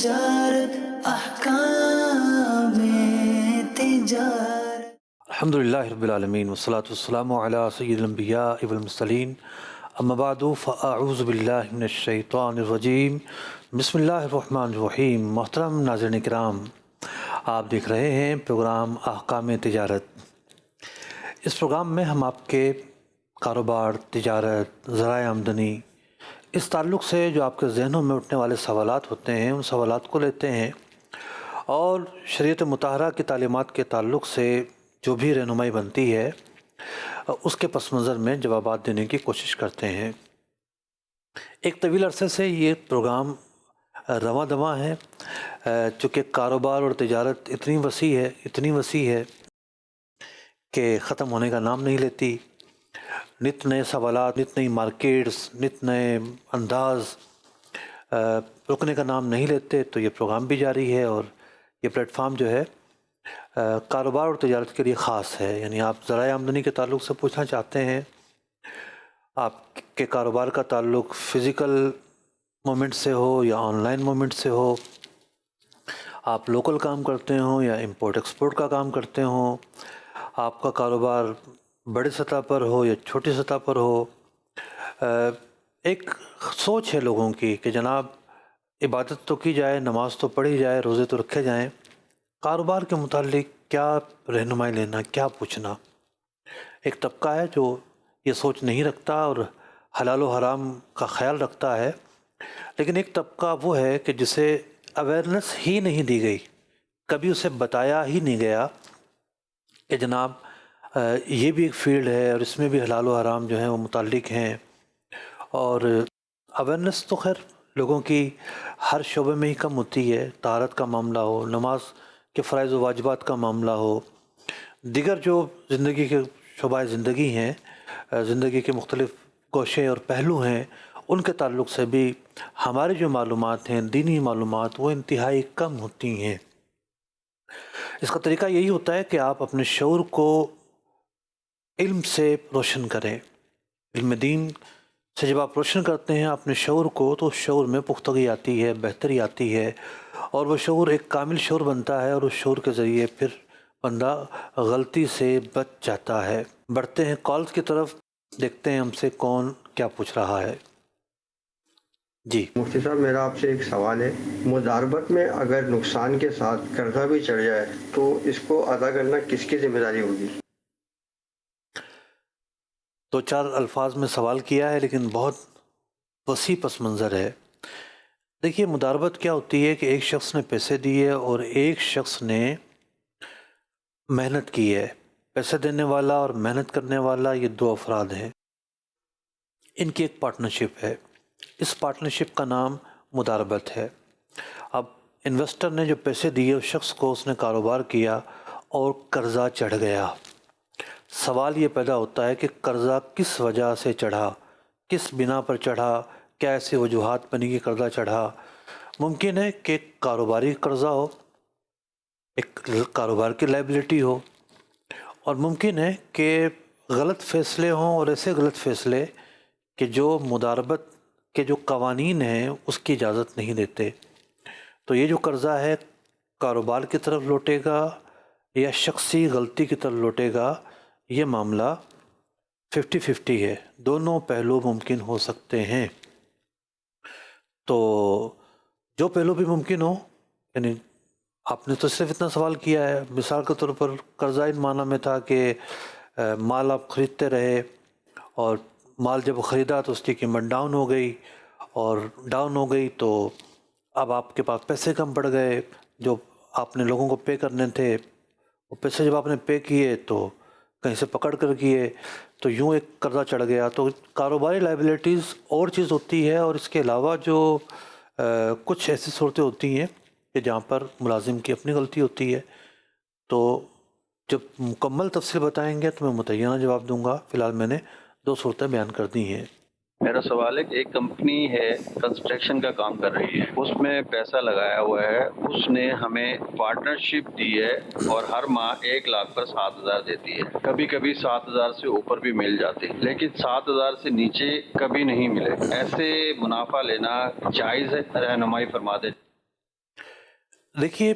تجارت احکام تجارت الحمدللہ رب العالمین والصلاة والسلام علی سید الانبیاء والمرسلین اما بعد فاعوذ باللہ من الشیطان الرجیم بسم اللہ الرحمن الرحیم۔ محترم ناظرین کرام، آپ دیکھ رہے ہیں پروگرام احکام تجارت۔ اس پروگرام میں ہم آپ کے کاروبار، تجارت، ذرائع آمدنی، اس تعلق سے جو آپ کے ذہنوں میں اٹھنے والے سوالات ہوتے ہیں ان سوالات کو لیتے ہیں اور شریعت مطہرہ کی تعلیمات کے تعلق سے جو بھی رہنمائی بنتی ہے اس کے پس منظر میں جوابات دینے کی کوشش کرتے ہیں۔ ایک طویل عرصے سے یہ پروگرام رواں دواں ہے، چونکہ کاروبار اور تجارت اتنی وسیع ہے کہ ختم ہونے کا نام نہیں لیتی۔ نت نئے سوالات، نت نئی مارکیٹس، نت نئے انداز رکنے کا نام نہیں لیتے، تو یہ پروگرام بھی جاری ہے اور یہ پلیٹ فارم جو ہے کاروبار اور تجارت کے لیے خاص ہے۔ یعنی آپ ذرائع آمدنی کے تعلق سے پوچھنا چاہتے ہیں، آپ کے کاروبار کا تعلق فزیکل مومنٹ سے ہو یا آن لائن مومنٹ سے ہو، آپ لوکل کام کرتے ہوں یا امپورٹ ایکسپورٹ کا کام کرتے ہوں، آپ کا کاروبار بڑے سطح پر ہو یا چھوٹی سطح پر ہو، ایک سوچ ہے لوگوں کی کہ جناب عبادت تو کی جائے، نماز تو پڑھی جائے، روزے تو رکھے جائیں، کاروبار کے متعلق کیا رہنمائی لینا، کیا پوچھنا۔ ایک طبقہ ہے جو یہ سوچ نہیں رکھتا اور حلال و حرام کا خیال رکھتا ہے، لیکن ایک طبقہ وہ ہے کہ جسے اویئرنیس ہی نہیں دی گئی، کبھی اسے بتایا ہی نہیں گیا کہ جناب یہ بھی ایک فیلڈ ہے اور اس میں بھی حلال و حرام جو ہیں وہ متعلق ہیں۔ اور اویئرنیس تو خیر لوگوں کی ہر شعبے میں ہی کم ہوتی ہے، طہارت کا معاملہ ہو، نماز کے فرائض و واجبات کا معاملہ ہو، دیگر جو زندگی کے شعبۂ زندگی ہیں، زندگی کے مختلف گوشے اور پہلو ہیں، ان کے تعلق سے بھی ہماری جو معلومات ہیں، دینی معلومات، وہ انتہائی کم ہوتی ہیں۔ اس کا طریقہ یہی ہوتا ہے کہ آپ اپنے شعور کو علم سے روشن کریں۔ علم دین سے جب آپ روشن کرتے ہیں اپنے شعور کو، تو اس شعور میں پختگی آتی ہے، بہتری آتی ہے، اور وہ شعور ایک کامل شعور بنتا ہے، اور اس شعور کے ذریعے پھر بندہ غلطی سے بچ جاتا ہے۔ بڑھتے ہیں کالز کی طرف، دیکھتے ہیں ہم سے کون کیا پوچھ رہا ہے۔ جی مفتی صاحب، میرا آپ سے ایک سوال ہے۔ مضاربت میں اگر نقصان کے ساتھ قرضہ بھی چڑھ جائے تو اس کو ادا کرنا کس کی ذمہ داری ہوگی؟ دو چار الفاظ میں سوال کیا ہے لیکن بہت وسیع پس منظر ہے۔ دیکھیے مضاربت کیا ہوتی ہے کہ ایک شخص نے پیسے دیے اور ایک شخص نے محنت کی ہے۔ پیسے دینے والا اور محنت کرنے والا یہ دو افراد ہیں، ان کی ایک پارٹنرشپ ہے، اس پارٹنرشپ کا نام مضاربت ہے۔ اب انویسٹر نے جو پیسے دیے اس شخص کو، اس نے کاروبار کیا اور قرضہ چڑھ گیا۔ سوال یہ پیدا ہوتا ہے کہ قرضہ کس وجہ سے چڑھا، کس بنا پر چڑھا، کیا ایسی وجوہات بنی کہ قرضہ چڑھا۔ ممکن ہے کہ کاروباری قرضہ ہو، ایک کاروبار کی لائبلٹی ہو، اور ممکن ہے کہ غلط فیصلے ہوں، اور ایسے غلط فیصلے کہ جو مضاربت کے جو قوانین ہیں اس کی اجازت نہیں دیتے۔ تو یہ جو قرضہ ہے کاروبار کی طرف لوٹے گا یا شخصی غلطی کی طرف لوٹے گا، یہ معاملہ 50-50 ہے، دونوں پہلو ممکن ہو سکتے ہیں۔ تو جو پہلو بھی ممکن ہو، یعنی آپ نے تو صرف اتنا سوال کیا ہے، مثال کے طور پر قرضہ ان معنی میں تھا کہ مال آپ خریدتے رہے اور مال جب خریدا تو اس کی قیمت ڈاؤن ہو گئی، اور ڈاؤن ہو گئی تو اب آپ کے پاس پیسے کم پڑ گئے، جو آپ نے لوگوں کو پے کرنے تھے وہ پیسے جب آپ نے پے کیے تو کہیں سے پکڑ کر کیے، تو یوں ایک قرضہ چڑھ گیا۔ تو کاروباری لائبلٹیز اور چیز ہوتی ہے، اور اس کے علاوہ جو کچھ ایسی صورتیں ہوتی ہیں کہ جہاں پر ملازم کی اپنی غلطی ہوتی ہے۔ تو جب مکمل تفصیل بتائیں گے تو میں متعینہ جواب دوں گا، فی الحال میں نے دو صورتیں بیان کر دی ہیں۔ میرا سوال ہے کہ ایک کمپنی ہے کنسٹرکشن کا کام کر رہی ہے، اس میں پیسہ لگایا ہوا ہے، اس نے ہمیں پارٹنرشپ دی ہے اور ہر ماہ 1 لاکھ پر 7,000 دیتی ہے، کبھی کبھی 7,000 سے اوپر بھی مل جاتی، لیکن 7,000 سے نیچے کبھی نہیں ملے۔ ایسے منافع لینا جائز ہے؟ رہنمائی فرما دیں۔ دیکھیے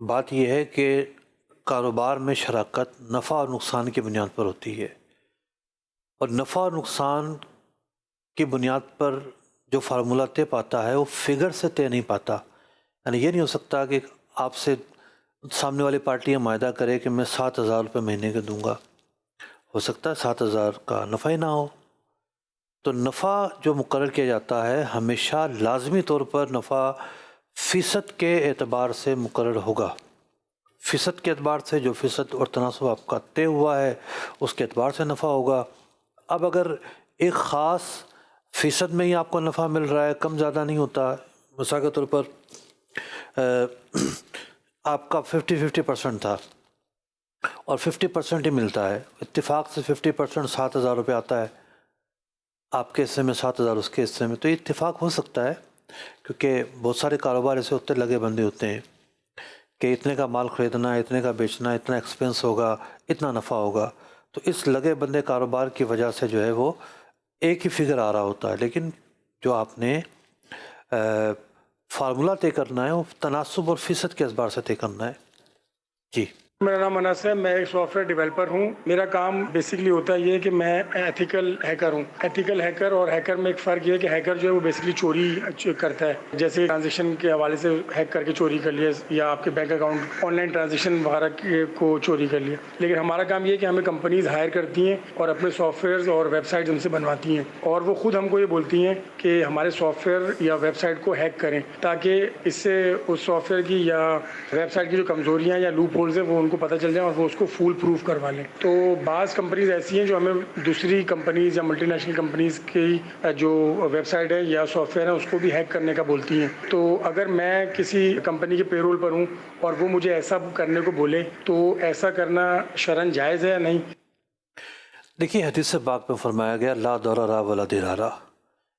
بات یہ ہے کہ کاروبار میں شراکت نفع اور نقصان کی بنیاد پر ہوتی ہے، اور نفع اور نقصان کی بنیاد پر جو فارمولہ طے پاتا ہے وہ فگر سے طے نہیں پاتا. یعنی یہ نہیں ہو سکتا کہ آپ سے سامنے والی پارٹی یہ معاہدہ کرے کہ میں 7,000 روپے مہینے کے دوں گا، ہو سکتا ہے 7,000 کا نفع ہی نہ ہو. تو نفع جو مقرر کیا جاتا ہے ہمیشہ لازمی طور پر نفع فیصد کے اعتبار سے مقرر ہوگا. فیصد کے اعتبار سے جو فیصد اور تناسب آپ کا طے ہوا ہے اس کے اعتبار سے نفع ہوگا. اب اگر ایک خاص فیصد میں ہی آپ کو نفع مل رہا ہے، کم زیادہ نہیں ہوتا، مثال کے طور پر آپ کا 50% تھا اور 50% ہی ملتا ہے، اتفاق سے 50% 7,000 روپے آتا ہے، آپ کے حصے میں 7,000 اس کے حصے میں، تو یہ اتفاق ہو سکتا ہے کیونکہ بہت سارے کاروبار ایسے ہوتے لگے بندے ہوتے ہیں کہ اتنے کا مال خریدنا، اتنے کا بیچنا، اتنا ایکسپنس ہوگا، اتنا نفع ہوگا. تو اس لگے بندے کاروبار کی وجہ سے جو ہے وہ ایک ہی فگر آ رہا ہوتا ہے، لیکن جو آپ نے فارمولہ طے کرنا ہے وہ تناسب اور فیصد کے اعتبار سے طے کرنا ہے. جی میرا نام انس ہے، میں ایک سافٹ ویئر ڈیولپر ہوں. میرا کام بیسکلی ہوتا ہے یہ کہ میں ایتھیکل ہیکر ہوں. ایتھیکل ہیکر اور ہیکر میں ایک فرق یہ ہے کہ ہیکر جو ہے وہ بیسکلی چوری کرتا ہے، جیسے ٹرانزیکشن کے حوالے سے ہیک کر کے چوری کر لیا، یا آپ کے bank account on line transaction وغیرہ کو چوری کر لیا. لیکن ہمارا کام یہ ہے کہ ہمیں کمپنیز ہائر کرتی ہیں اور اپنے سافٹ ویئرز اور ویب سائٹس ان سے بنواتی ہیں، اور وہ خود ہم کو یہ بولتی ہیں کہ ہمارے سافٹ ویئر یا ویب سائٹ کو ہیک کریں تاکہ اس سے اس سافٹ ویئر کی یا ویب سائٹ کی جو کمزوریاں یا لوپ ہولز ہیں وہ ان کو پتہ چل جائیں اور وہ اس کو فول پروف کروا لیں. تو بعض کمپنیز ایسی ہیں جو ہمیں دوسری کمپنیز یا ملٹی نیشنل کمپنیز کی جو ویب سائٹ ہے یا سافٹ ویئر ہے اس کو بھی ہیک کرنے کا بولتی ہیں. تو اگر میں کسی کمپنی کے پے رول پر ہوں اور وہ مجھے ایسا کرنے کو بولے تو ایسا کرنا شرعاً جائز ہے یا نہیں؟ دیکھیے حدیث پاک میں فرمایا گیا لا ضرر ولا ضرار.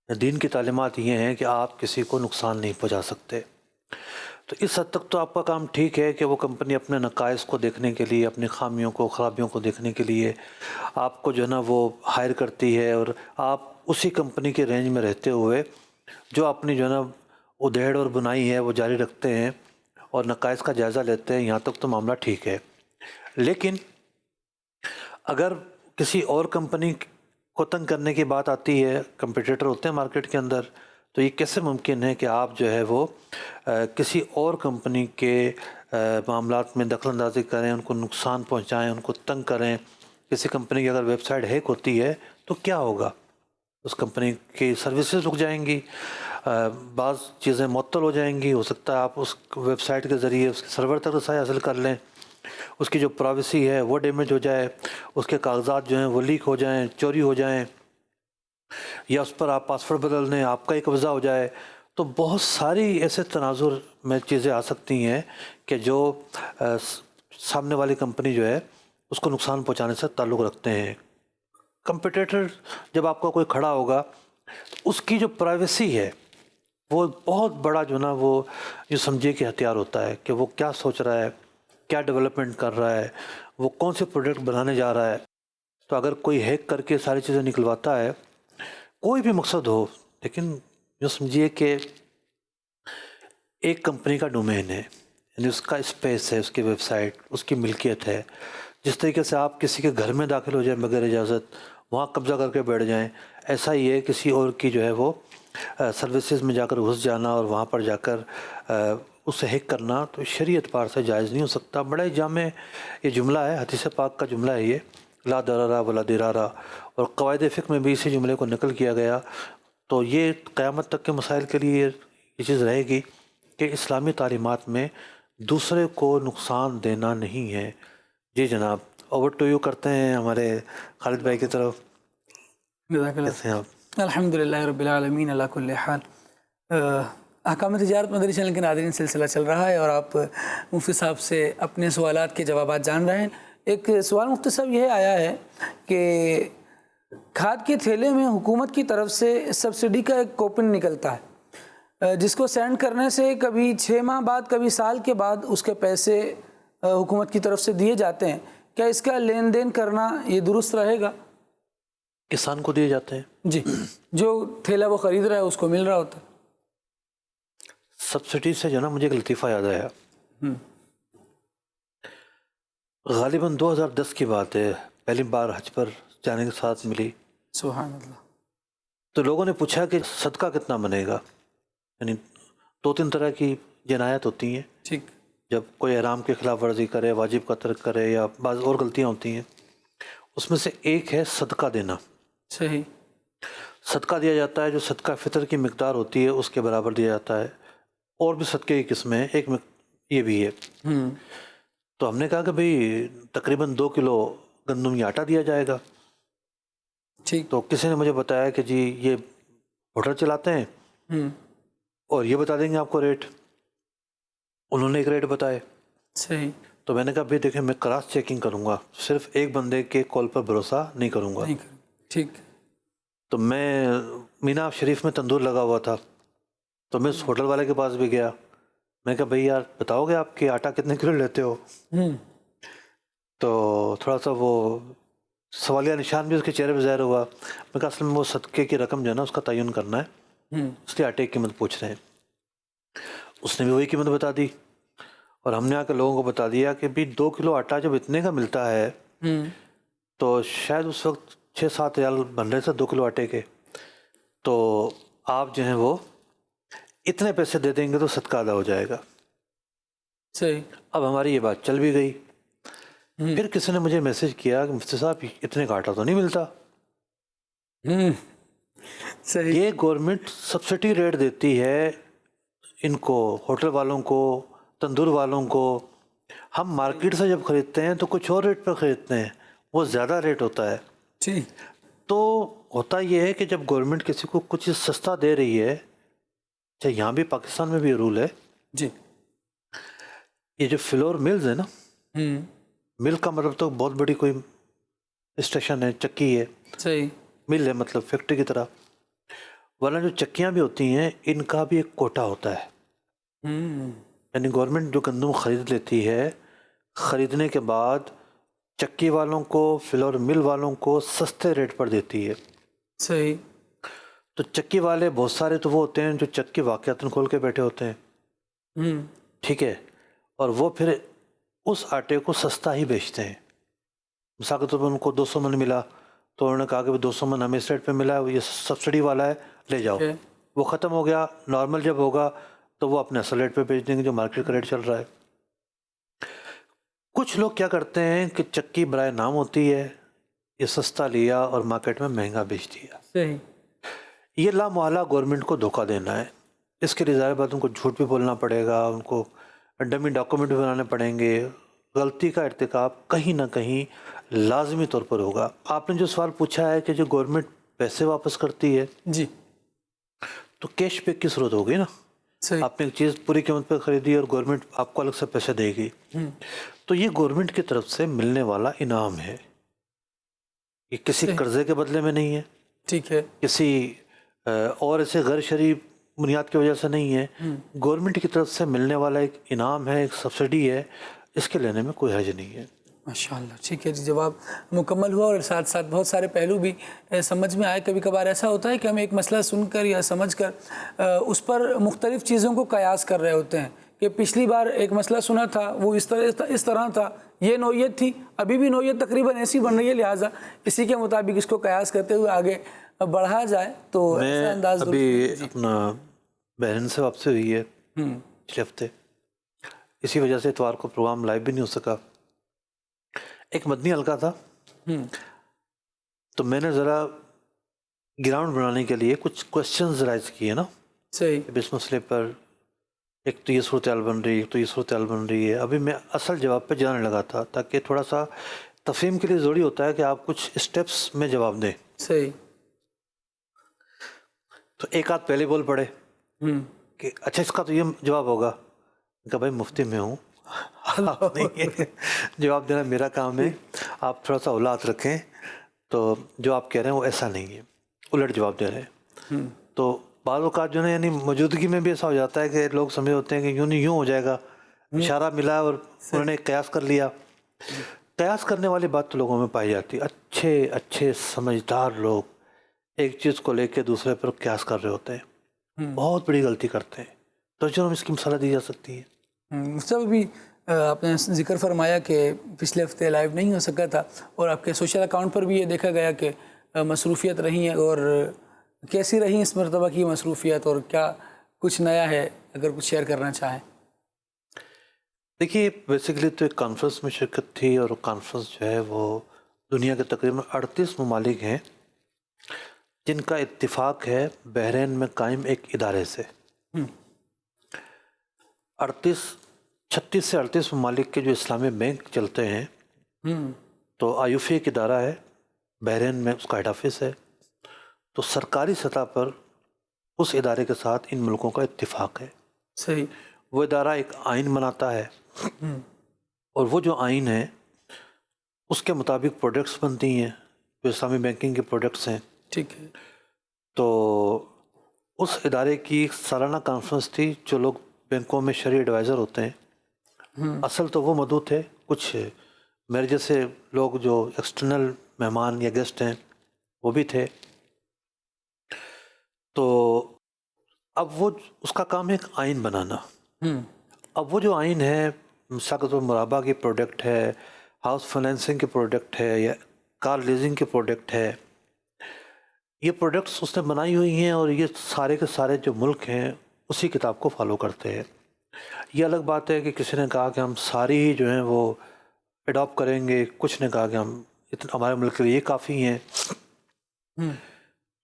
دین کی تعلیمات یہ ہیں کہ آپ کسی کو نقصان نہیں پہنچا سکتے. تو اس حد تک تو آپ کا کام ٹھیک ہے کہ وہ کمپنی اپنے نقائص کو دیکھنے کے لیے، اپنی خامیوں کو، خرابیوں کو دیکھنے کے لیے آپ کو جو ہے نا وہ ہائر کرتی ہے، اور آپ اسی کمپنی کے رینج میں رہتے ہوئے جو اپنی جو ہے نا ادھیڑ اور بنائی ہے وہ جاری رکھتے ہیں اور نقائص کا جائزہ لیتے ہیں. یہاں تک تو معاملہ ٹھیک ہے. لیکن اگر کسی اور کمپنی کو تنگ کرنے کی بات آتی ہے، کمپٹیٹر ہوتے ہیں مارکیٹ کے اندر، تو یہ کیسے ممکن ہے کہ آپ جو ہے وہ کسی اور کمپنی کے معاملات میں دخل اندازی کریں، ان کو نقصان پہنچائیں، ان کو تنگ کریں. کسی کمپنی کی اگر ویب سائٹ ہیک ہوتی ہے تو کیا ہوگا؟ اس کمپنی کی سروسز رک جائیں گی، بعض چیزیں معطل ہو جائیں گی. ہو سکتا ہے آپ اس ویب سائٹ کے ذریعے اس کے سرور تک رسائی حاصل کر لیں، اس کی جو پرائیویسی ہے وہ ڈیمیج ہو جائے، اس کے کاغذات جو ہیں وہ لیک ہو جائیں، چوری ہو جائیں، یا اس پر آپ پاسورڈ بدل دیں، آپ کا ہی قبضہ ہو جائے. تو بہت ساری ایسے تناظر میں چیزیں آ سکتی ہیں کہ جو سامنے والی کمپنی جو ہے اس کو نقصان پہنچانے سے تعلق رکھتے ہیں. کمپٹیٹر جب آپ کا کوئی کھڑا ہوگا، اس کی جو پرائیویسی ہے وہ بہت بڑا جو نا وہ یہ سمجھے کہ ہتھیار ہوتا ہے کہ وہ کیا سوچ رہا ہے، کیا ڈیولپمنٹ کر رہا ہے، وہ کون سے پروڈکٹ بنانے جا رہا ہے. تو اگر کوئی ہیک کر کے ساری چیزیں نکلواتا ہے، کوئی بھی مقصد ہو، لیکن جو سمجھیے کہ ایک کمپنی کا ڈومین ہے، یعنی اس کا اسپیس ہے، اس کی ویب سائٹ اس کی ملکیت ہے. جس طریقے سے آپ کسی کے گھر میں داخل ہو جائیں بغیر اجازت، وہاں قبضہ کر کے بیٹھ جائیں، ایسا ہی ہے کسی اور کی جو ہے وہ سروسز میں جا کر گھس جانا اور وہاں پر جا کر اسے ہیک کرنا تو شریعت پار سے جائز نہیں ہو سکتا. بڑا ہی جامع یہ جملہ ہے، حدیث پاک کا جملہ ہے یہ، لا ضرر ولا ضرار، اور قواعد فقہ میں بھی اسی جملے کو نقل کیا گیا. تو یہ قیامت تک کے مسائل کے لیے یہ چیز رہے گی کہ اسلامی تعلیمات میں دوسرے کو نقصان دینا نہیں ہے. جی جناب، اوور ٹو یو کرتے ہیں ہمارے خالد بھائی کی طرف. کیسے ہیں آپ؟ الحمدللہ رب العالمین علی کل حال. احکام تجارت مدری چینل کے ناظرین سلسلہ چل رہا ہے اور آپ مفتی صاحب سے اپنے سوالات کے جوابات جان رہے ہیں. ایک سوال مفتی صاحب یہ آیا ہے کہ کھاد کے تھیلے میں حکومت کی طرف سے سبسڈی کا ایک کوپن نکلتا ہے جس کو سینڈ کرنے سے کبھی 6 ماہ بعد کبھی سال کے بعد اس کے پیسے حکومت کی طرف سے دیے جاتے ہیں. کیا اس کا لین دین کرنا یہ درست رہے گا؟ کسان کو دیے جاتے ہیں؟ جی، جو تھیلا وہ خرید رہا ہے اس کو مل رہا ہوتا ہے. سبسڈی سے جو نا مجھے ایک لطیفہ یاد آیا. غالباً 2010 کی بات ہے، پہلی بار حج پر جانے کے ساتھ ملی، سبحان اللہ. تو لوگوں نے پوچھا کہ صدقہ کتنا بنے گا. یعنی 2-3 طرح کی جنایت ہوتی ہیں، ٹھیک. جب کوئی احرام کی خلاف ورزی کرے، واجب کا ترک کرے، یا بعض اور غلطیاں ہوتی ہیں، اس میں سے ایک ہے صدقہ دینا. صحیح. صدقہ دیا جاتا ہے جو صدقہ فطر کی مقدار ہوتی ہے اس کے برابر دیا جاتا ہے. اور بھی صدقے کی قسمیں ہیں، ایک یہ بھی ہے. تو ہم نے کہا کہ بھئی تقریباً 2 کلو گندم یا آٹا دیا جائے گا. ٹھیک. تو کسی نے مجھے بتایا کہ جی یہ ہوٹل چلاتے ہیں اور یہ بتا دیں گے آپ کو ریٹ. انہوں نے ایک ریٹ بتائے. صحیح. تو میں نے کہا بھئی دیکھیں میں کراس چیکنگ کروں گا، صرف ایک بندے کے کال پر بھروسہ نہیں کروں گا. ٹھیک. تو میں مینا شریف میں تندور لگا ہوا تھا، تو میں اس ہوٹل والے کے پاس بھی گیا. میں کہا بھئی یار بتاؤ گے آپ کہ آٹا کتنے کلو لیتے ہو؟ تو تھوڑا سا وہ سوالیہ نشان بھی اس کے چہرے پہ ظاہر ہوا. میں کہا اصل میں وہ صدقے کی رقم جو ہے نا اس کا تعین کرنا ہے، اس لیے آٹے کی قیمت پوچھ رہے ہیں. اس نے بھی وہی قیمت بتا دی، اور ہم نے آ کے لوگوں کو بتا دیا کہ بھی 2 کلو آٹا جب اتنے کا ملتا ہے تو شاید اس وقت 6-7 ریال بن رہے تھے 2 کلو آٹے کے. تو آپ جو ہیں وہ اتنے پیسے دے دیں گے تو صدقہ ادا ہو جائے گا. صحیح. اب ہماری یہ بات چل بھی گئی. پھر کسی نے مجھے میسج کیا کہ مفتی صاحب اتنے کا آٹا تو نہیں ملتا. صحیح. یہ گورنمنٹ سبسڈی ریٹ دیتی ہے ان کو، ہوٹل والوں کو، تندور والوں کو. ہم مارکیٹ سے جب خریدتے ہیں تو کچھ اور ریٹ پر خریدتے ہیں، وہ زیادہ ریٹ ہوتا ہے. ٹھیک. تو ہوتا یہ ہے کہ جب گورنمنٹ کسی کو کچھ چیز سستا دے رہی ہے، چاہے یہاں بھی پاکستان میں بھی یہ رول ہے. جی. یہ جو فلور ملز ہے نا، مل کا مطلب تو بہت بڑی کوئی اسٹیشن ہے، چکی ہے. صحیح. مل ہے مطلب فیکٹری کی طرح. ورنہ جو چکیاں بھی ہوتی ہیں ان کا بھی ایک کوٹا ہوتا ہے. یعنی گورنمنٹ جو گندم خرید لیتی ہے، خریدنے کے بعد چکی والوں کو، فلور مل والوں کو سستے ریٹ پر دیتی ہے. صحیح. تو چکی والے بہت سارے تو وہ ہوتے ہیں جو چکی واقعتاً کھول کے بیٹھے ہوتے ہیں، ٹھیک ہے، اور وہ پھر اس آٹے کو سستا ہی بیچتے ہیں. مثال کے طور پر ان کو 200 من ملا تو انہوں نے کہا کہ 200 من ہمیں اس ریٹ پہ ملا ہے، یہ سبسڈی والا ہے، لے جاؤ. وہ ختم ہو گیا، نارمل جب ہوگا تو وہ اپنے اصل ریٹ پہ بیچ دیں گے جو مارکیٹ کا ریٹ چل رہا ہے. کچھ لوگ کیا کرتے ہیں کہ چکی برائے نام ہوتی ہے، یہ سستا لیا اور مارکیٹ میں مہنگا بیچ دیا. صحیح. یہ لامحالہ گورنمنٹ کو دھوکہ دینا ہے. اس کے لیے ظاہر بات ان کو جھوٹ بھی بولنا پڑے گا، ان کو ڈمی ڈاکومنٹ بھی بنانے پڑیں گے. غلطی کا ارتکاب کہیں نہ کہیں لازمی طور پر ہوگا. آپ نے جو سوال پوچھا ہے کہ جو گورنمنٹ پیسے واپس کرتی ہے، جی، تو کیش بیک کی صورت ہوگی نا. صحیح. آپ نے ایک چیز پوری قیمت پہ خریدی اور گورنمنٹ آپ کو الگ سے پیسے دے گی، تو یہ گورنمنٹ کی طرف سے ملنے والا انعام ہے. یہ کسی قرضے کے بدلے میں نہیں ہے، ٹھیک ہے، کسی اور ایسے غیر شرعی بنیاد کی وجہ سے نہیں ہے. گورنمنٹ کی طرف سے ملنے والا ایک انعام ہے، ایک سبسڈی ہے، اس کے لینے میں کوئی حرج نہیں ہے. ماشاءاللہ. ٹھیک ہے جی، جواب مکمل ہوا اور ساتھ ساتھ بہت سارے پہلو بھی سمجھ میں آئے. کبھی کبھار ایسا ہوتا ہے کہ ہم ایک مسئلہ سن کر یا سمجھ کر اس پر مختلف چیزوں کو قیاس کر رہے ہوتے ہیں کہ پچھلی بار ایک مسئلہ سنا تھا وہ اس طرح تھا، یہ نوعیت تھی، ابھی بھی نوعیت تقریباً ایسی بن رہی ہے، لہٰذا اسی کے مطابق اس کو قیاس کرتے ہوئے آگے بڑھا جائے. تو ایسا انداز ابھی اپنا بحرین سے واپسی ہوئی ہے پچھلے ہفتے، اسی وجہ سے اتوار کو پروگرام لائیو بھی نہیں ہو سکا. ایک مدنی حلقہ تھا، تو میں نے ذرا گراؤنڈ بنانے کے لیے کچھ کوشچنز رائز کیے نا. صحیح. اس مسئلے پر ایک تو یہ صورتحال بن رہی ہے، ایک تو یہ صورتحال بن رہی ہے. ابھی میں اصل جواب پہ جانے لگا تھا تاکہ تھوڑا سا تفہیم کے لیے ضروری ہوتا ہے کہ آپ کچھ اسٹیپس میں جواب دیں. صحیح. تو ایک آدھ پہلے بول پڑے کہ اچھا اس کا تو یہ جواب ہوگا. کہ بھائی مفتی میں ہوں، جواب دینا میرا کام ہے، آپ تھوڑا سا اولاد رکھیں. تو جو آپ کہہ رہے ہیں وہ ایسا نہیں ہے، الٹ جواب دے رہے ہیں. تو بعض اوقات جو ہے یعنی موجودگی میں بھی ایسا ہو جاتا ہے کہ لوگ سمجھ ہوتے ہیں کہ یوں نہیں یوں ہو جائے گا، اشارہ ملا اور انہوں نے قیاس کر لیا. قیاس کرنے والی بات تو لوگوں میں پائی جاتی ہے. اچھے اچھے سمجھدار لوگ ایک چیز کو لے کے دوسرے پر قیاس کر رہے ہوتے ہیں، بہت بڑی غلطی کرتے ہیں. تو جو ہم اس کی مثالیں دی جا سکتی ہیں. مصطفیٰ بھی آپ نے ذکر فرمایا کہ پچھلے ہفتے لائیو نہیں ہو سکا تھا، اور آپ کے سوشل اکاؤنٹ پر بھی یہ دیکھا گیا کہ مصروفیت رہی ہیں، اور کیسی رہی اس مرتبہ کی مصروفیت، اور کیا کچھ نیا ہے اگر کچھ شیئر کرنا چاہیں؟ دیکھیے بیسیکلی تو ایک کانفرنس میں شرکت تھی، اور کانفرنس جو ہے وہ دنیا کے تقریباً 38 ممالک ہیں جن کا اتفاق ہے بحرین میں قائم ایک ادارے سے۔ 36 سے 38 ممالک کے جو اسلامی بینک چلتے ہیں، تو آیوفی ایک ادارہ ہے بحرین میں، اس کا ہیڈ آفس ہے، تو سرکاری سطح پر اس ادارے کے ساتھ ان ملکوں کا اتفاق ہے۔ صحیح۔ وہ ادارہ ایک آئین بناتا ہے، اور وہ جو آئین ہے اس کے مطابق پروڈکٹس بنتی ہیں جو اسلامی بینکنگ کے پروڈکٹس ہیں۔ ٹھیک ہے۔ تو اس ادارے کی سالانہ کانفرنس تھی، جو لوگ بینکوں میں شرعی ایڈوائزر ہوتے ہیں، اصل تو وہ مدعو تھے، کچھ میرے جیسے لوگ جو ایکسٹرنل مہمان یا گیسٹ ہیں وہ بھی تھے۔ تو اب وہ اس کا کام ہے ایک آئین بنانا۔ اب وہ جو آئین ہے، ساکت المرابہ کی پروڈکٹ ہے، ہاؤس فائنینسنگ کے پروڈکٹ ہے، یا کار لیزنگ کے پروڈکٹ ہے، یہ پروڈکٹس اس نے بنائی ہوئی ہیں، اور یہ سارے کے سارے جو ملک ہیں اسی کتاب کو فالو کرتے ہیں۔ یہ الگ بات ہے کہ کسی نے کہا کہ ہم ساری ہی جو ہیں وہ اڈاپٹ کریں گے، کچھ نے کہا کہ ہم ہمارے ملک کے لیے یہ کافی ہیں۔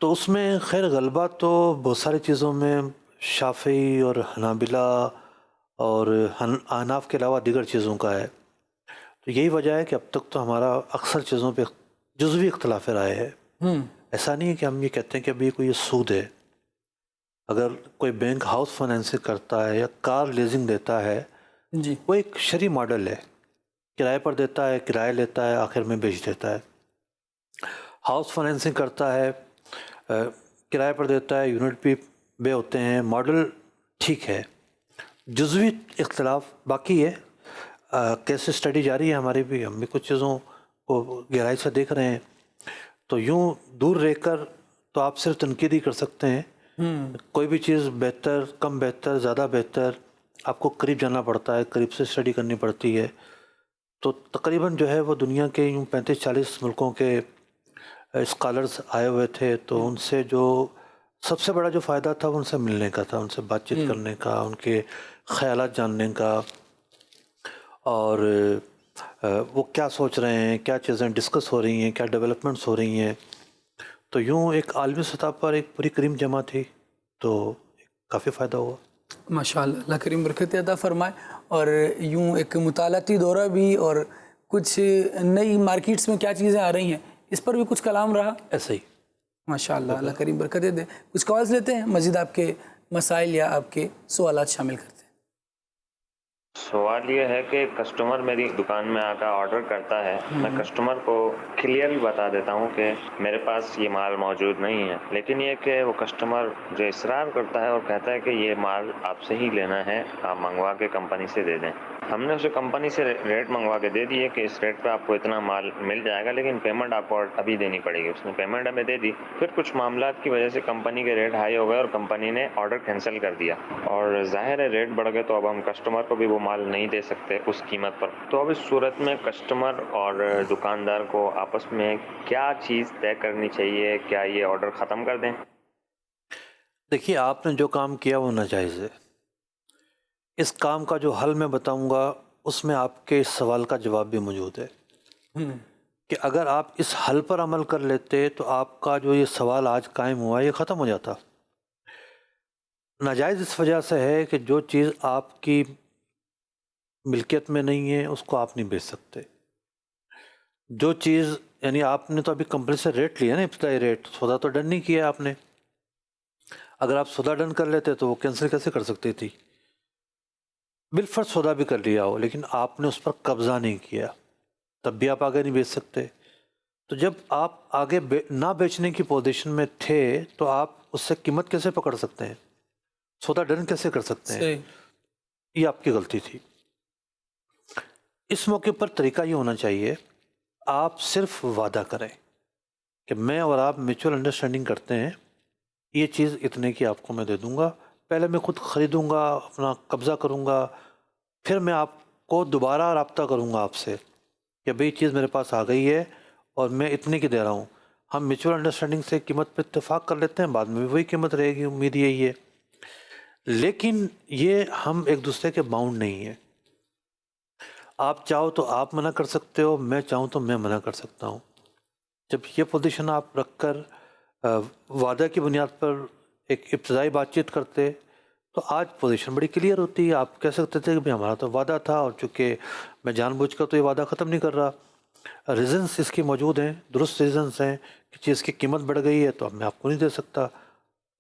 تو اس میں خیر غلبہ تو بہت ساری چیزوں میں شافعی اور حنابلہ اور احناف کے علاوہ دیگر چیزوں کا ہے۔ تو یہی وجہ ہے کہ اب تک تو ہمارا اکثر چیزوں پہ جزوی اختلاف رائے ہے۔ ایسا نہیں ہے کہ ہم یہ کہتے ہیں کہ ابھی کوئی سود ہے۔ اگر کوئی بینک ہاؤس فائنینسنگ کرتا ہے یا کار لیزنگ دیتا ہے، جی، وہ ایک شرعی ماڈل ہے، کرائے پر دیتا ہے، کرایہ لیتا ہے، آخر میں بیچ دیتا ہے۔ ہاؤس فائنینسنگ کرتا ہے، کرائے پر دیتا ہے، یونٹ بھی بے ہوتے ہیں، ماڈل ٹھیک ہے۔ جزوی اختلاف باقی ہے۔ کیس اسٹڈی جاری ہے ہماری بھی، ہم بھی کچھ چیزوں کو گہرائی سے دیکھ رہے ہیں۔ تو یوں دور رہ کر تو آپ صرف تنقید ہی کر سکتے ہیں۔ کوئی بھی چیز بہتر، کم بہتر، زیادہ بہتر، آپ کو قریب جانا پڑتا ہے، قریب سے اسٹڈی کرنی پڑتی ہے۔ تو تقریباً جو ہے وہ دنیا کے یوں 35-40 ملکوں کے اسکالرز آئے ہوئے تھے، تو ان سے جو سب سے بڑا جو فائدہ تھا وہ ان سے ملنے کا تھا، ان سے بات چیت کرنے کا، ان کے خیالات جاننے کا، اور وہ کیا سوچ رہے ہیں، کیا چیزیں ڈسکس ہو رہی ہیں، کیا ڈیولپمنٹس ہو رہی ہیں۔ تو یوں ایک عالمی سطح پر ایک پوری کریم جمع تھی، تو کافی فائدہ ہوا۔ ماشاءاللہ، اللہ کریم برکت عطا فرمائے۔ اور یوں ایک مطالعاتی دورہ بھی، اور کچھ نئی مارکیٹس میں کیا چیزیں آ رہی ہیں اس پر بھی کچھ کلام رہا۔ ایسے ہی ماشاءاللہ، اللہ کریم برکت دے۔ کچھ کالز لیتے ہیں، مزید آپ کے مسائل یا آپ کے سوالات شامل کرتے ہیں۔ سوال یہ ہے کہ کسٹمر میری دکان میں آ کر آرڈر کرتا ہے، میں کسٹمر کو کلیئرلی بتا دیتا ہوں کہ میرے پاس یہ مال موجود نہیں ہے، لیکن یہ کہ وہ کسٹمر جو اصرار کرتا ہے اور کہتا ہے کہ یہ مال آپ سے ہی لینا ہے، آپ منگوا کے کمپنی سے دے دیں۔ ہم نے اسے کمپنی سے ریٹ منگوا کے دے دی ہے کہ اس ریٹ پہ آپ کو اتنا مال مل جائے گا، لیکن پیمنٹ آپ کو ابھی دینی پڑے گی۔ اس نے پیمنٹ ہمیں دے دی، پھر کچھ معاملات کی وجہ سے کمپنی کے ریٹ ہائی ہو گئے اور کمپنی نے آرڈر کینسل کر دیا، اور ظاہر ہے ریٹ بڑھ گئے، تو اب ہم کسٹمر کو بھی وہ مال نہیں دے سکتے اس قیمت پر۔ تو اب اس صورت میں کسٹمر اور دکاندار کو آپس میں کیا چیز طے کرنی چاہیے؟ کیا یہ آرڈر ختم کر دیں؟ دیکھیے، آپ نے جو کام کیا وہ ناجائز ہے۔ اس کام کا جو حل میں بتاؤں گا اس میں آپ کے اس سوال کا جواب بھی موجود ہے، کہ اگر آپ اس حل پر عمل کر لیتے تو آپ کا جو یہ سوال آج قائم ہوا یہ ختم ہو جاتا۔ ناجائز اس وجہ سے ہے کہ جو چیز آپ کی ملکیت میں نہیں ہے اس کو آپ نہیں بیچ سکتے۔ جو چیز یعنی آپ نے تو ابھی کمپنی سے ریٹ لیا نا، ابتدائی ریٹ، سودا تو ڈن نہیں کیا آپ نے۔ اگر آپ سودا ڈن کر لیتے تو وہ کینسل کیسے کر سکتی تھی؟ بالفرض سودا بھی کر لیا ہو لیکن آپ نے اس پر قبضہ نہیں کیا، تب بھی آپ آگے نہیں بیچ سکتے۔ تو جب آپ آگے نہ بیچنے کی پوزیشن میں تھے تو آپ اس سے قیمت کیسے پکڑ سکتے ہیں، سودا ڈن کیسے کر سکتے ہیں؟ یہ آپ کی غلطی تھی۔ اس موقع پر طریقہ یہ ہونا چاہیے، آپ صرف وعدہ کریں کہ میں اور آپ میوچل انڈرسٹینڈنگ کرتے ہیں، یہ چیز اتنے کی آپ کو میں دے دوں گا، پہلے میں خود خریدوں گا، اپنا قبضہ کروں گا، پھر میں آپ کو دوبارہ رابطہ کروں گا آپ سے کہ بھئی چیز میرے پاس آ گئی ہے اور میں اتنے کی دے رہا ہوں. ہم میوچل انڈرسٹینڈنگ سے قیمت پہ اتفاق کر لیتے ہیں, بعد میں بھی وہی قیمت رہے گی, امید یہی ہے. لیکن یہ ہم ایک دوسرے کے باؤنڈ نہیں ہیں. آپ چاہو تو آپ منع کر سکتے ہو, میں چاہوں تو میں منع کر سکتا ہوں. جب یہ پوزیشن آپ رکھ کر وعدہ کی بنیاد پر ایک ابتدائی بات چیت کرتے تو آج پوزیشن بڑی کلیئر ہوتی ہے. آپ کہہ سکتے تھے کہ بھئی ہمارا تو وعدہ تھا, اور چونکہ میں جان بوجھ کر تو یہ وعدہ ختم نہیں کر رہا. ریزنس اس کی موجود ہیں, درست ریزنس ہیں کہ چیز کی قیمت بڑھ گئی ہے تو اب میں آپ کو نہیں دے سکتا.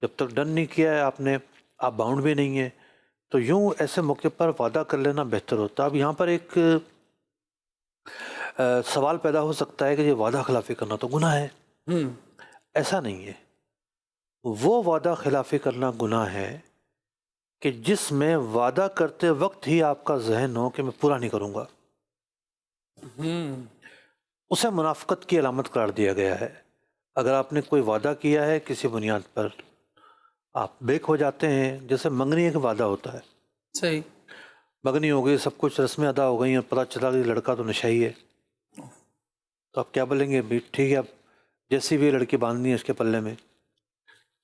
جب تک ڈن نہیں کیا ہے آپ نے, آپ باؤنڈ بھی نہیں ہیں, تو یوں ایسے موقع پر وعدہ کر لینا بہتر ہوتا. اب یہاں پر ایک سوال پیدا ہو سکتا ہے کہ یہ وعدہ خلافی کرنا تو گناہ ہے. ایسا نہیں ہے. وہ وعدہ خلافی کرنا گناہ ہے کہ جس میں وعدہ کرتے وقت ہی آپ کا ذہن ہو کہ میں پورا نہیں کروں گا. اسے منافقت کی علامت قرار دیا گیا ہے. اگر آپ نے کوئی وعدہ کیا ہے کسی بنیاد پر, آپ بیک ہو جاتے ہیں. جیسے منگنی ایک وعدہ ہوتا ہے, صحیح, منگنی ہو گئی, سب کچھ رسمیں ادا ہو گئی اور پتہ چلا کہ لڑکا تو نشئی ہے, تو آپ کیا بولیں گے؟ بھی ٹھیک ہے, اب جیسی بھی لڑکی باندھنی ہے اس کے پلے میں,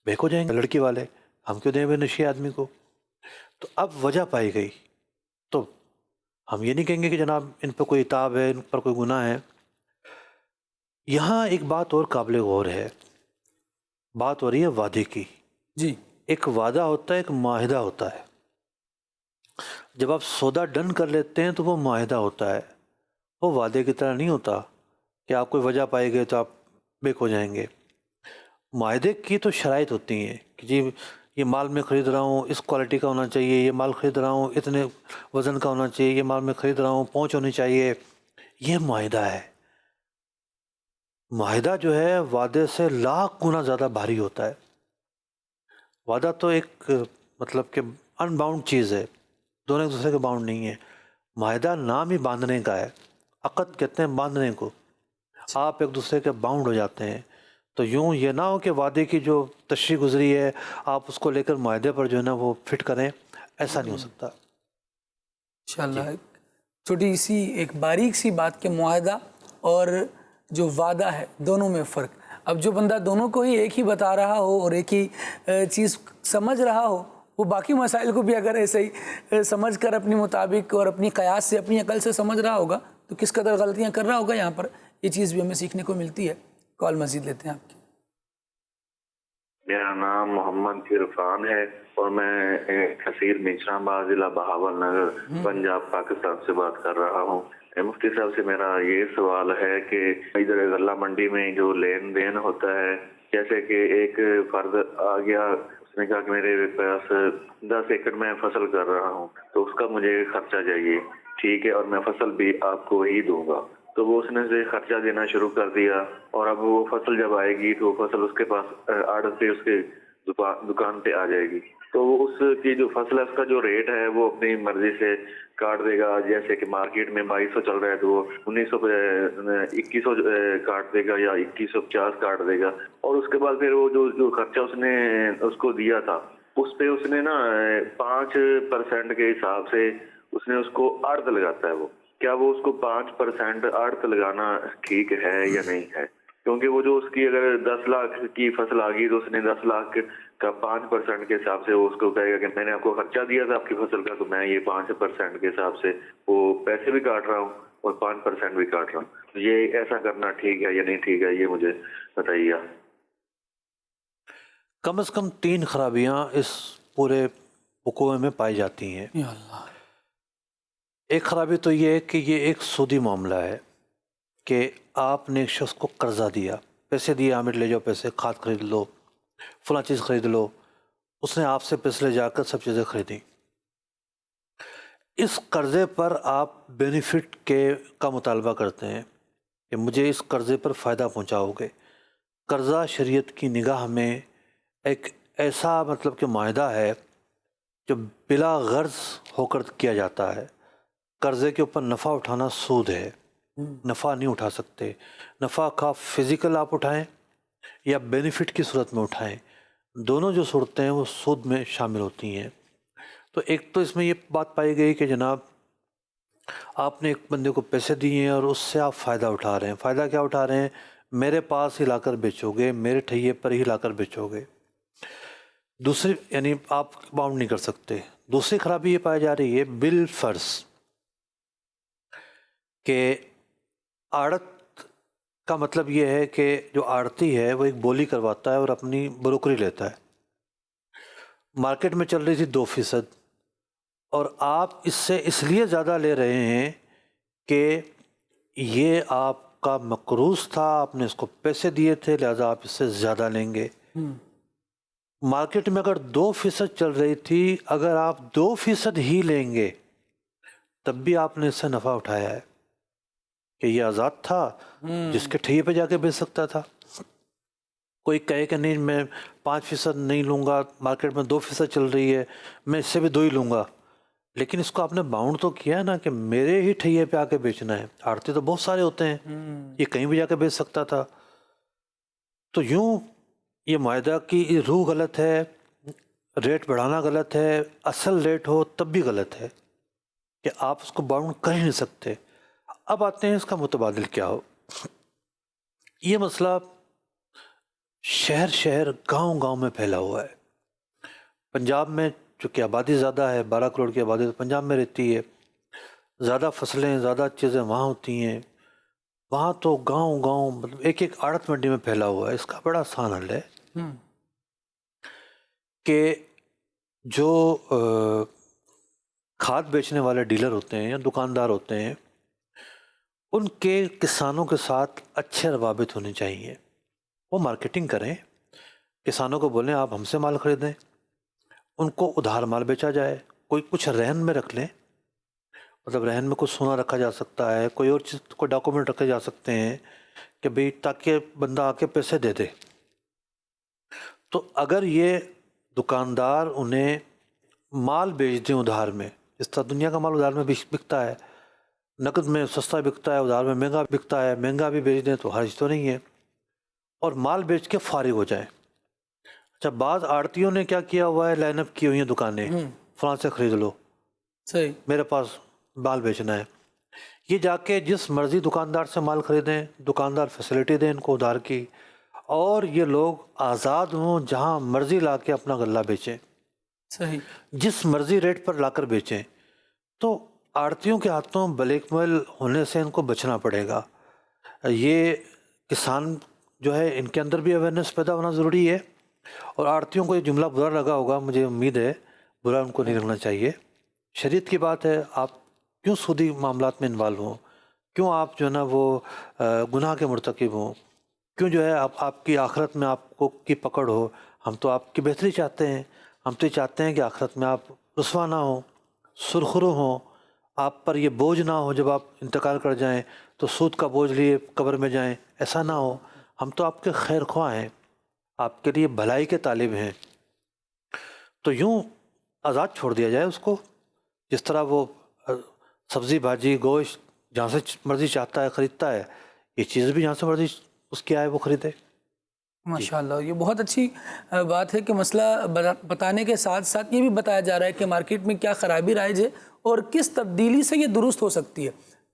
بیک ہو جائیں گے لڑکی والے, ہم کیوں دیں بے نشے آدمی کو. تو اب وجہ پائی گئی تو ہم یہ نہیں کہیں گے کہ جناب ان پہ کوئی عتاب ہے, ان پر کوئی گناہ ہے. یہاں ایک بات اور قابل غور ہے, بات ہو رہی ہے وعدے کی. جی, ایک وعدہ ہوتا ہے, ایک معاہدہ ہوتا ہے. جب آپ سودا ڈن کر لیتے ہیں تو وہ معاہدہ ہوتا ہے, وہ وعدے کی طرح نہیں ہوتا کہ آپ کوئی وجہ پائے گئے تو آپ بیک ہو جائیں گے. معاہدے کی تو شرائط ہوتی ہیں کہ جی یہ مال میں خرید رہا ہوں اس کوالٹی کا ہونا چاہیے, یہ مال خرید رہا ہوں اتنے وزن کا ہونا چاہیے, یہ مال میں خرید رہا ہوں پہنچ ہونی چاہیے. یہ معاہدہ ہے. معاہدہ جو ہے وعدے سے لاکھ گنا زیادہ بھاری ہوتا ہے. وعدہ تو ایک مطلب کہ ان باؤنڈ چیز ہے, دونوں ایک دوسرے کے باؤنڈ نہیں ہے. معاہدہ نام ہی باندھنے کا ہے, عقد کہتے ہیں باندھنے کو. آپ ایک دوسرے کے باؤنڈ ہو جاتے ہیں. تو یوں یہ نہ ہو کہ وعدے کی جو تشریح گزری ہے آپ اس کو لے کر معاہدے پر جو ہے نا وہ فٹ کریں, ایسا نہیں ہو سکتا. انشاءاللہ. چھوٹی سی ایک باریک سی بات کہ معاہدہ اور جو وعدہ ہے دونوں میں فرق. اب جو بندہ دونوں کو ہی ایک ہی بتا رہا ہو اور ایک ہی چیز سمجھ رہا ہو, وہ باقی مسائل کو بھی اگر ایسے ہی سمجھ کر اپنی مطابق اور اپنی قیاس سے اپنی عقل سے سمجھ رہا ہوگا تو کس قدر غلطیاں کر رہا ہوگا. یہاں پر یہ چیز بھی ہمیں سیکھنے کو ملتی ہے. کال مزید لیتے ہیں آپ کی. میرا نام محمد عرفان ہے اور میں کثیر میچرا آباد ضلع بہاول نگر پنجاب پاکستان سے بات کر رہا ہوں. مفتی صاحب سے میرا یہ سوال ہے کہ ادھر غلہ منڈی میں جو لین دین ہوتا ہے, جیسے کہ ایک فرد آ گیا, اس نے کہا کہ میرے پاس 10 ایکڑ میں فصل کر رہا ہوں تو اس کا مجھے خرچہ چاہیے, ٹھیک ہے, اور میں فصل بھی آپ کو ہی دوں گا. تو وہ اس نے سے خرچہ دینا شروع کر دیا, اور اب وہ فصل جب آئے گی تو وہ فصل اس کے پاس آڑت پہ اس کے دکان پہ آ جائے گی. تو وہ اس کی جو فصل ہے اس کا جو ریٹ ہے وہ اپنی مرضی سے کاٹ دے گا. جیسے کہ مارکیٹ میں 2200 چل رہا ہے تو وہ 2100 کاٹ دے گا یا 2150 کاٹ دے گا. اور اس کے بعد پھر وہ جو خرچہ اس نے اس کو دیا تھا اس پہ اس نے نا 5% کے حساب سے اس نے اس کو آڑت لگاتا ہے. وہ کیا وہ اس کو 5% آڑت لگانا ٹھیک ہے یا نہیں ہے؟ کیونکہ وہ جو اس کی اگر 10 لاکھ کی فصل آ گئی تو اس نے 10 لاکھ کا 5% کے حساب سے وہ اس کو کہے گا کہ میں نے آپ کو خرچہ دیا تھا آپ کی فصل کا, تو میں یہ 5% کے حساب سے وہ پیسے بھی کاٹ رہا ہوں اور 5% بھی کاٹ رہا ہوں. یہ ایسا کرنا ٹھیک ہے یا نہیں ٹھیک ہے, یہ مجھے بتائیے. کم از کم 3 خرابیاں اس پورے حکومت میں پائی جاتی ہیں. یا اللہ. ایک خرابی تو یہ ہے کہ یہ ایک سودی معاملہ ہے کہ آپ نے ایک شخص کو قرضہ دیا, پیسے دیے, عامر لے جاؤ پیسے, کھاد خرید لو, فلاں چیز خرید لو. اس نے آپ سے پیسے لے جا کر سب چیزیں خریدیں. اس قرضے پر آپ بینیفٹ کا مطالبہ کرتے ہیں کہ مجھے اس قرضے پر فائدہ پہنچاؤ گے. قرضہ شریعت کی نگاہ میں ایک ایسا مطلب کہ معاہدہ ہے جو بلا غرض ہو کر کیا جاتا ہے. قرضے کے اوپر نفع اٹھانا سود ہے, نفع نہیں اٹھا سکتے. نفع کا فزیکل آپ اٹھائیں یا بینیفٹ کی صورت میں اٹھائیں, دونوں جو صورتیں ہیں وہ سود میں شامل ہوتی ہیں. تو ایک تو اس میں یہ بات پائی گئی کہ جناب آپ نے ایک بندے کو پیسے دیے ہیں اور اس سے آپ فائدہ اٹھا رہے ہیں. فائدہ کیا اٹھا رہے ہیں؟ میرے پاس ہی لا کر بیچو گے، میرے ٹھیے پر ہی لا کر بیچو گے. دوسری یعنی آپ باؤنڈ نہیں کر سکتے. دوسری خرابی یہ پائی جا رہی ہے بل فرض، کہ آڑت کا مطلب یہ ہے کہ جو آڑتی ہے وہ ایک بولی کرواتا ہے اور اپنی بروکری لیتا ہے. مارکیٹ میں چل رہی تھی 2%، اور آپ اس سے اس لیے زیادہ لے رہے ہیں کہ یہ آپ کا مقروض تھا، آپ نے اس کو پیسے دیے تھے، لہذا آپ اس سے زیادہ لیں گے. مارکیٹ میں اگر 2% چل رہی تھی، اگر آپ 2% ہی لیں گے تب بھی آپ نے اس سے نفع اٹھایا ہے کہ یہ آزاد تھا جس کے ٹھیے پہ جا کے بیچ سکتا تھا. کوئی کہے کہ نہیں میں 5% نہیں لوں گا، مارکیٹ میں 2% چل رہی ہے، میں اس سے بھی 2 ہی لوں گا. لیکن اس کو آپ نے باؤنڈ تو کیا ہے نا کہ میرے ہی ٹھیے پہ آ کے بیچنا ہے. آڑتی تو بہت سارے ہوتے ہیں، یہ کہیں بھی جا کے بیچ سکتا تھا. تو یوں یہ معاہدہ کی روح غلط ہے، ریٹ بڑھانا غلط ہے، اصل ریٹ ہو تب بھی غلط ہے کہ آپ اس کو باؤنڈ کر ہی نہیں سکتے. اب آتے ہیں اس کا متبادل کیا ہو. یہ مسئلہ شہر شہر گاؤں گاؤں میں پھیلا ہوا ہے. پنجاب میں چونکہ آبادی زیادہ ہے، 12 کروڑ کی آبادی تو پنجاب میں رہتی ہے، زیادہ فصلیں زیادہ چیزیں وہاں ہوتی ہیں. وہاں تو گاؤں گاؤں مطلب ایک ایک آڑت منڈی میں پھیلا ہوا ہے. اس کا بڑا آسان حل ہے کہ جو کھاد بیچنے والے ڈیلر ہوتے ہیں یا دکاندار ہوتے ہیں، ان کے کسانوں کے ساتھ اچھے روابط ہونے چاہیے. وہ مارکیٹنگ کریں، کسانوں کو بولیں آپ ہم سے مال خریدیں، ان کو ادھار مال بیچا جائے. کوئی کچھ رہن میں رکھ لیں، مطلب رہن میں کچھ سونا رکھا جا سکتا ہے، کوئی اور چیز کوئی ڈاکومنٹ رکھے جا سکتے ہیں کہ بھئی تاکہ بندہ آ کے پیسے دے دے. تو اگر یہ دکاندار انہیں مال بیچ دیں ادھار میں، اس طرح دنیا کا مال ادھار میں بکتا ہے، نقد میں سستا بکتا ہے، ادھار میں مہنگا بکتا ہے، مہنگا بھی بیچ دیں تو حرج تو نہیں ہے، اور مال بیچ کے فارغ ہو جائیں. اچھا بعض آڑتیوں نے کیا کیا ہوا ہے، لائن اپ کی ہوئی ہیں دکانیں، فلاں سے خرید لو، صحیح، میرے پاس مال بیچنا ہے. یہ جا کے جس مرضی دکاندار سے مال خریدیں، دکاندار فیسلٹی دیں ان کو ادھار کی، اور یہ لوگ آزاد ہوں، جہاں مرضی لا کے اپنا غلہ بیچیں، صحیح، جس مرضی ریٹ پر لا کر بیچیں. تو آڑتیوں کے ہاتھوں بلیک میل ہونے سے ان کو بچنا پڑے گا. یہ کسان جو ہے ان کے اندر بھی اویئرنیس پیدا ہونا ضروری ہے. اور آڑتیوں کو یہ جملہ برا لگا ہوگا، مجھے امید ہے برا ان کو نہیں لگنا چاہیے. شریعت کی بات ہے، آپ کیوں سودی معاملات میں انوالو ہوں، کیوں آپ جو ہے نا وہ گناہ کے مرتکب ہوں، کیوں جو ہے آپ کی آخرت میں آپ کو کی پکڑ ہو. ہم تو آپ کی بہتری چاہتے ہیں، ہم تو یہ چاہتے ہیں کہ آخرت میں آپ رسوا نہ ہوں، سرخرو ہوں، آپ پر یہ بوجھ نہ ہو جب آپ انتقال کر جائیں تو سود کا بوجھ لیے قبر میں جائیں، ایسا نہ ہو. ہم تو آپ کے خیر خواہ ہیں، آپ کے لیے بھلائی کے طالب ہیں. تو یوں آزاد چھوڑ دیا جائے اس کو، جس طرح وہ سبزی بھاجی گوشت جہاں سے مرضی چاہتا ہے خریدتا ہے، یہ چیز بھی جہاں سے مرضی اس کی آئے وہ خریدے. ماشاءاللہ، یہ بہت اچھی بات ہے کہ مسئلہ بتانے کے ساتھ ساتھ یہ بھی بتایا جا رہا ہے کہ مارکیٹ میں کیا خرابی رائج ہے اور کس تبدیلی سے یہ درست ہو سکتی ہے.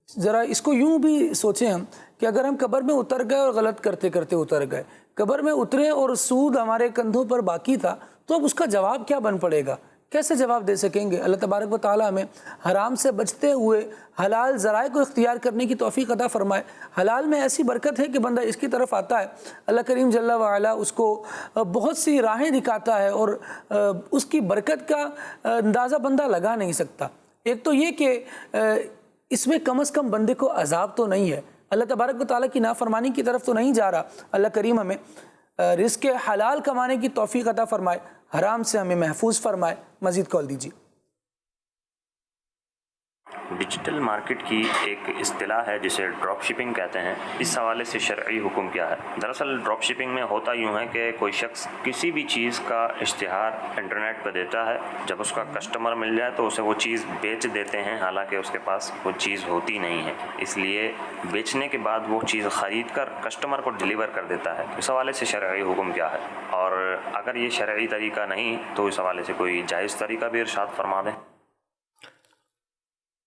ذرا اس کو یوں بھی سوچیں ہم کہ اگر ہم قبر میں اتر گئے اور غلط کرتے کرتے اتر گئے، قبر میں اترے اور سود ہمارے کندھوں پر باقی تھا، تو اب اس کا جواب کیا بن پڑے گا، کیسے جواب دے سکیں گے؟ اللہ تبارک و تعالیٰ ہمیں حرام سے بچتے ہوئے حلال ذرائع کو اختیار کرنے کی توفیق عطا فرمائے. حلال میں ایسی برکت ہے کہ بندہ اس کی طرف آتا ہے، اللہ کریم جل وعلا اس کو بہت سی راہیں دکھاتا ہے اور اس کی برکت کا اندازہ بندہ لگا نہیں سکتا. ایک تو یہ کہ اس میں کم از کم بندے کو عذاب تو نہیں ہے، اللہ تبارک و تعالیٰ کی نافرمانی کی طرف تو نہیں جا رہا. اللہ کریم ہمیں رزق حلال کمانے کی توفیق عطا فرمائے، حرام سے ہمیں محفوظ فرمائے. مزید کال دیجیے. ڈیجیٹل مارکیٹ کی ایک اصطلاح ہے جسے ڈراپ شپنگ کہتے ہیں. اس حوالے سے شرعی حکم کیا ہے؟ دراصل ڈراپ شپنگ میں ہوتا یوں ہے کہ کوئی شخص کسی بھی چیز کا اشتہار انٹرنیٹ پہ دیتا ہے، جب اس کا کسٹمر مل جائے تو اسے وہ چیز بیچ دیتے ہیں، حالانکہ اس کے پاس وہ چیز ہوتی نہیں ہے. اس لیے بیچنے کے بعد وہ چیز خرید کر کسٹمر کو ڈیلیور کر دیتا ہے. اس حوالے سے شرعی حکم کیا ہے؟ اور اگر یہ شرعی طریقہ نہیں تو اس حوالے سے کوئی جائز طریقہ بھی ارشاد فرما دیں.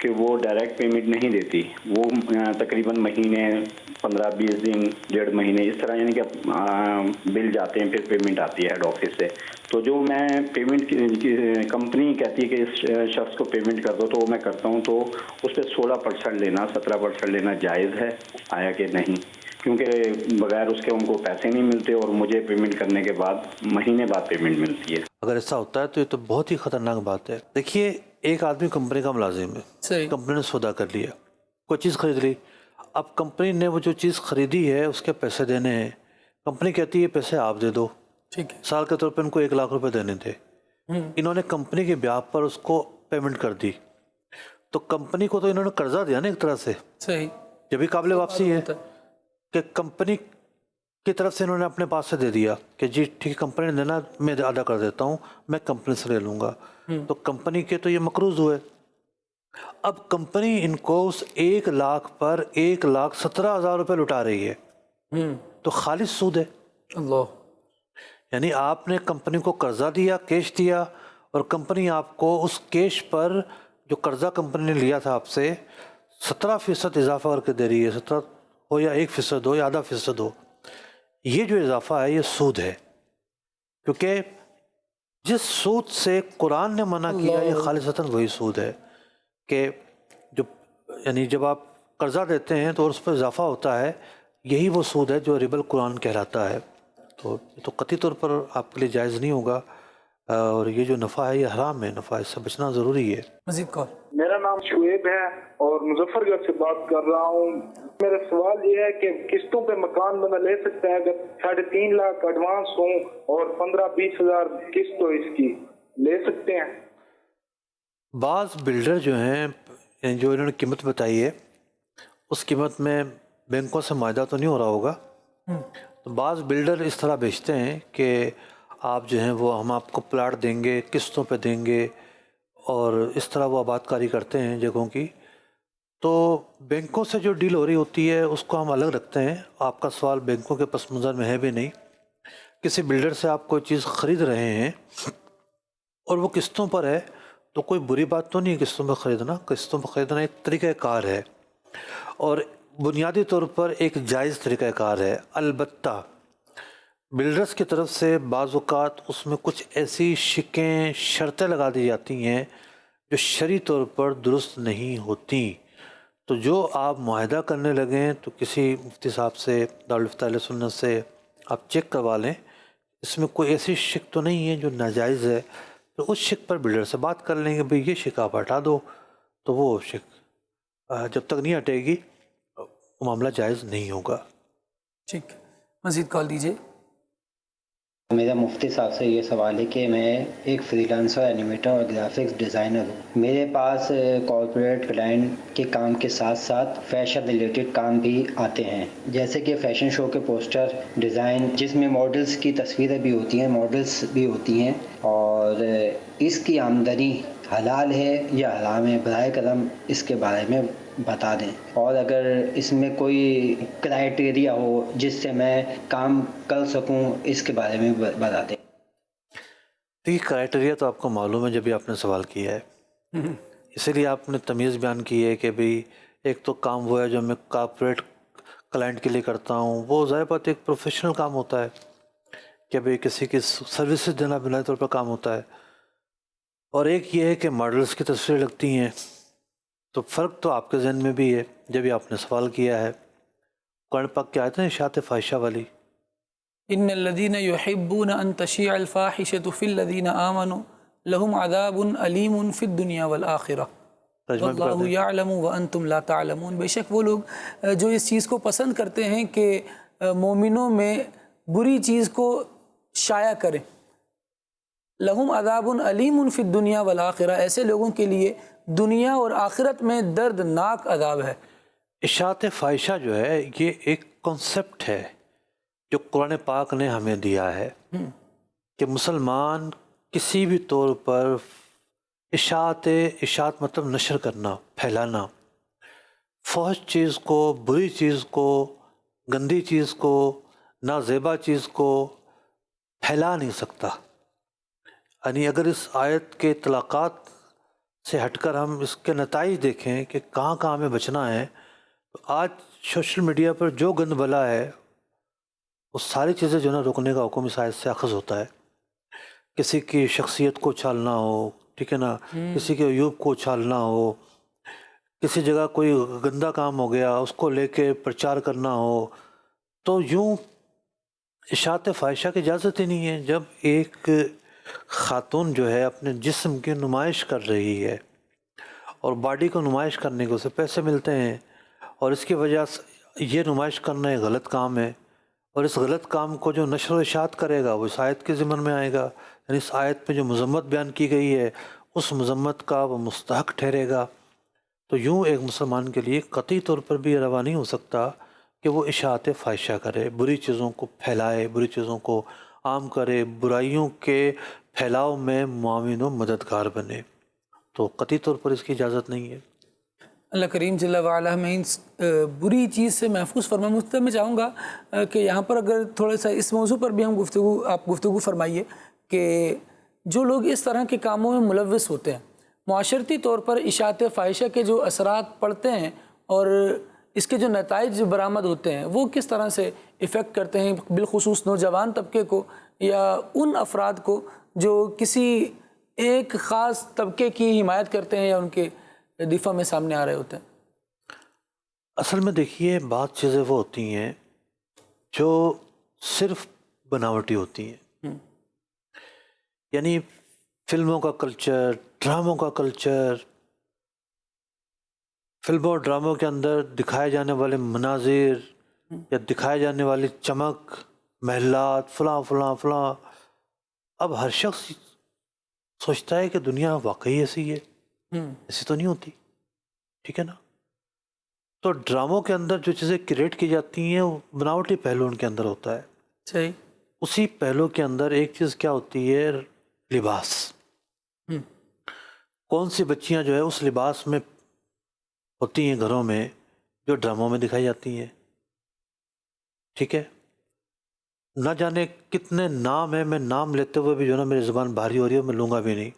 کہ وہ ڈائریکٹ پیمنٹ نہیں دیتی، وہ تقریباً مہینے 15-20 دن 1.5 مہینے اس طرح یعنی کہ بل جاتے ہیں، پھر پیمنٹ آتی ہے ہیڈ آفس سے. تو جو میں پیمنٹ کمپنی کہتی ہے کہ اس شخص کو پیمنٹ کر دو تو وہ میں کرتا ہوں، تو اس پہ 16% لینا 17% لینا جائز ہے آیا کہ نہیں؟ کیونکہ بغیر اس کے ان کو پیسے نہیں ملتے اور مجھے پیمنٹ کرنے کے بعد مہینے بعد پیمنٹ ملتی ہے. اگر ایسا ہوتا ہے تو یہ تو بہت ہی خطرناک بات ہے. دیکھیے ایک آدمی کمپنی کا ملازم ہے، صحیح. کمپنی نے سودا کر لیا، کوئی چیز خرید لی. اب کمپنی نے وہ جو چیز خریدی ہے اس کے پیسے دینے ہیں. کمپنی کہتی ہے پیسے آپ دے دو. ٹھیک ہے. سال کے طور پہ ان کو 1 لاکھ روپے دینے تھے. انہوں نے کمپنی کے بیاہ پر اس کو پیمنٹ کر دی. تو کمپنی کو تو انہوں نے قرضہ دیا نا ایک طرح سے. صحیح. یہ بھی قابل واپسی ہے کہ کمپنی کی طرف سے انہوں نے اپنے پاس سے دے دیا کہ جی ٹھیک ہے کمپنی نے دینا میں ادا کر دیتا ہوں، میں کمپنی سے لے لوں گا. تو کمپنی کے تو یہ مقروض ہوئے. اب کمپنی ان کو اس 1 لاکھ پر 1,17,000 روپے لٹا رہی ہے. تو خالص سود ہے. اللہ. یعنی آپ نے کمپنی کو قرضہ دیا، کیش دیا، اور کمپنی آپ کو اس کیش پر جو قرضہ کمپنی نے لیا تھا آپ سے 17% اضافہ کر کے دے رہی ہے. 17 ہو یا 1% ہو یا آدھا فیصد ہو، یہ جو اضافہ ہے یہ سود ہے. کیونکہ جس سود سے قرآن نے منع کیا یہ خالصتاً وہی سود ہے کہ جو یعنی جب آپ قرضہ دیتے ہیں تو اس پر اضافہ ہوتا ہے، یہی وہ سود ہے جو ربا القرآن کہلاتا ہے. تو یہ تو قطعی طور پر آپ کے لیے جائز نہیں ہوگا، اور یہ جو نفع ہے یہ حرام ہے. نفع اس سے بچنا ضروری ہے. مزید کال. میرا نام شعیب ہے اور مظفر گڑھ سے بات کر رہا ہوں. میرا سوال یہ ہے کہ قسطوں پہ مکان بندہ لے سکتا ہے اگر 3.5 لاکھ ایڈوانس ہوں اور 15-20 ہزار قسط ہو اس کی، لے سکتے ہیں؟ بعض بلڈر جو ہیں جو انہوں نے قیمت بتائی ہے اس قیمت میں بینکوں سے معاہدہ تو نہیں ہو رہا ہوگا. تو بعض بلڈر اس طرح بیچتے ہیں کہ آپ جو ہیں وہ ہم آپ کو پلاٹ دیں گے، قسطوں پہ دیں گے، اور اس طرح وہ آباد کاری کرتے ہیں جگہوں کی. تو بینکوں سے جو ڈیل ہو رہی ہوتی ہے اس کو ہم الگ رکھتے ہیں. آپ کا سوال بینکوں کے پس منظر میں ہے بھی نہیں. کسی بلڈر سے آپ کوئی چیز خرید رہے ہیں اور وہ قسطوں پر ہے تو کوئی بری بات تو نہیں ہے قسطوں پہ خریدنا. قسطوں پہ خریدنا ایک طریقہ کار ہے اور بنیادی طور پر ایک جائز طریقہ کار ہے. البتہ بلڈرز کی طرف سے بعض اوقات اس میں کچھ ایسی شکیں شرطیں لگا دی جاتی ہیں جو شرعی طور پر درست نہیں ہوتی. تو جو آپ معاہدہ کرنے لگیں تو کسی مفتی صاحب سے، دارالفتہ اہل سنت سے آپ چیک کروا لیں اس میں کوئی ایسی شک تو نہیں ہے جو ناجائز ہے. تو اس شک پر بلڈر سے بات کر لیں گے بھئی یہ شک آپ ہٹا دو. تو وہ شک جب تک نہیں ہٹے گی وہ معاملہ جائز نہیں ہوگا. ٹھیک. مزید کال دیجیے. میرا مفتی صاحب سے یہ سوال ہے کہ میں ایک فری لانسر اینیمیٹر اور گرافکس ڈیزائنر ہوں. میرے پاس کارپوریٹ کلائنٹ کے کام کے ساتھ ساتھ فیشن ریلیٹڈ کام بھی آتے ہیں، جیسے کہ فیشن شو کے پوسٹر ڈیزائن جس میں ماڈلز کی تصویریں بھی ہوتی ہیں، ماڈلز بھی ہوتی ہیں. اور اس کی آمدنی حلال ہے یا حرام ہے؟ براہ کرم اس کے بارے میں بتا دیں، اور اگر اس میں کوئی کرائٹیریا ہو جس سے میں کام کر سکوں اس کے بارے میں بتا دیں. دیکھیے کرائٹیریا تو آپ کو معلوم ہے جب بھی آپ نے سوال کیا ہے، اسی لیے آپ نے تمیز بیان کی ہے کہ بھئی ایک تو کام وہ ہے جو میں کارپوریٹ کلائنٹ کے لیے کرتا ہوں، وہ ظاہر بات ایک پروفیشنل کام ہوتا ہے کہ بھئی کسی کی سروسز دینا بنیادی طور پر کام ہوتا ہے. اور ایک یہ ہے کہ ماڈلز کی تصویریں لگتی ہیں. تو فرق تو آپ کے ذہن میں بھی ہے جب بھی آپ نے سوال کیا ہے. قرآن پاک کی آیت ہے اشاعت فاحشہ والی، ان الذين يحبون ان تشيع الفاحشة في الذين آمنوا لهم عذاب علیم في الدنيا والآخرة واللہ یعلم وانتم لا تعلمون. بے شک وہ لوگ جو اس چیز کو پسند کرتے ہیں کہ مومنوں میں بری چیز کو شائع کریں، لہم عذاب علیم فی الدنیا والآخرہ، ایسے لوگوں کے لیے دنیا اور آخرت میں دردناک عذاب ہے. اشاعت فاحشہ جو ہے یہ ایک کنسپٹ ہے جو قرآن پاک نے ہمیں دیا ہے کہ مسلمان کسی بھی طور پر اشاعت مطلب نشر کرنا، پھیلانا، فحش چیز کو، بری چیز کو، گندی چیز کو، نازیبا چیز کو پھیلا نہیں سکتا. یعنی اگر اس آیت کے اطلاقات سے ہٹ کر ہم اس کے نتائج دیکھیں کہ کہاں کہاں ہمیں بچنا ہے، تو آج سوشل میڈیا پر جو گند بلا ہے وہ ساری چیزیں جو ہے نا روکنے کا حکم اس آیت سے اخذ ہوتا ہے. کسی کی شخصیت کو اچھالنا ہو، ٹھیک ہے نا، کسی کے عیوب کو اچھالنا ہو، کسی جگہ کوئی گندا کام ہو گیا اس کو لے کے پرچار کرنا ہو، تو یوں اشاعت فاحشہ کی اجازت ہی نہیں ہے. جب ایک خاتون جو ہے اپنے جسم کی نمائش کر رہی ہے اور باڈی کو نمائش کرنے کے اسے پیسے ملتے ہیں، اور اس کی وجہ سے یہ نمائش کرنا ایک غلط کام ہے، اور اس غلط کام کو جو نشر و اشاعت کرے گا وہ اس آیت کے ضمن میں آئے گا. یعنی اس آیت میں جو مذمت بیان کی گئی ہے اس مذمت کا وہ مستحق ٹھہرے گا. تو یوں ایک مسلمان کے لیے قطعی طور پر بھی یہ روا نہیں ہو سکتا کہ وہ اشاعت فاحشہ کرے، بری چیزوں کو پھیلائے، بری چیزوں کو عام کرے، برائیوں کے پھیلاؤ میں معاون و مددگار بنے. تو قطعی طور پر اس کی اجازت نہیں ہے. اللہ کریم جل وعلا ہمیں ان بری چیز سے محفوظ فرمائے. مجھے میں چاہوں گا کہ یہاں پر اگر تھوڑا سا اس موضوع پر بھی ہم آپ گفتگو فرمائیے کہ جو لوگ اس طرح کے کاموں میں ملوث ہوتے ہیں، معاشرتی طور پر اشاعت فاحشہ کے جو اثرات پڑتے ہیں اور اس کے جو نتائج برآمد ہوتے ہیں وہ کس طرح سے افیکٹ کرتے ہیں بالخصوص نوجوان طبقے کو یا ان افراد کو جو کسی ایک خاص طبقے کی حمایت کرتے ہیں یا ان کے دفاع میں سامنے آ رہے ہوتے ہیں؟ اصل میں دیکھیے، بعض چیزیں وہ ہوتی ہیں جو صرف بناوٹی ہوتی ہیں. یعنی فلموں کا کلچر، ڈراموں کا کلچر، فلموں اور ڈراموں کے اندر دکھائے جانے والے مناظر یا دکھائے جانے والی چمک، محلات، فلاں فلاں فلاں، اب ہر شخص سوچتا ہے کہ دنیا واقعی ایسی ہے، ایسی تو نہیں ہوتی. ٹھیک ہے نا. تو ڈراموں کے اندر جو چیزیں کریٹ کی جاتی ہیں وہ بناوٹی پہلو ان کے اندر ہوتا ہے. صحیح. اسی پہلو کے اندر ایک چیز کیا ہوتی ہے؟ لباس. کون سی بچیاں جو ہے اس لباس میں ہوتی ہیں گھروں میں جو ڈراموں میں دکھائی جاتی ہیں. ٹھیک ہے. نہ جانے کتنے نام ہیں، میں نام لیتے ہوئے بھی جو ہے نا میری زبان بھاری ہو رہی ہے، میں لوں گا بھی نہیں،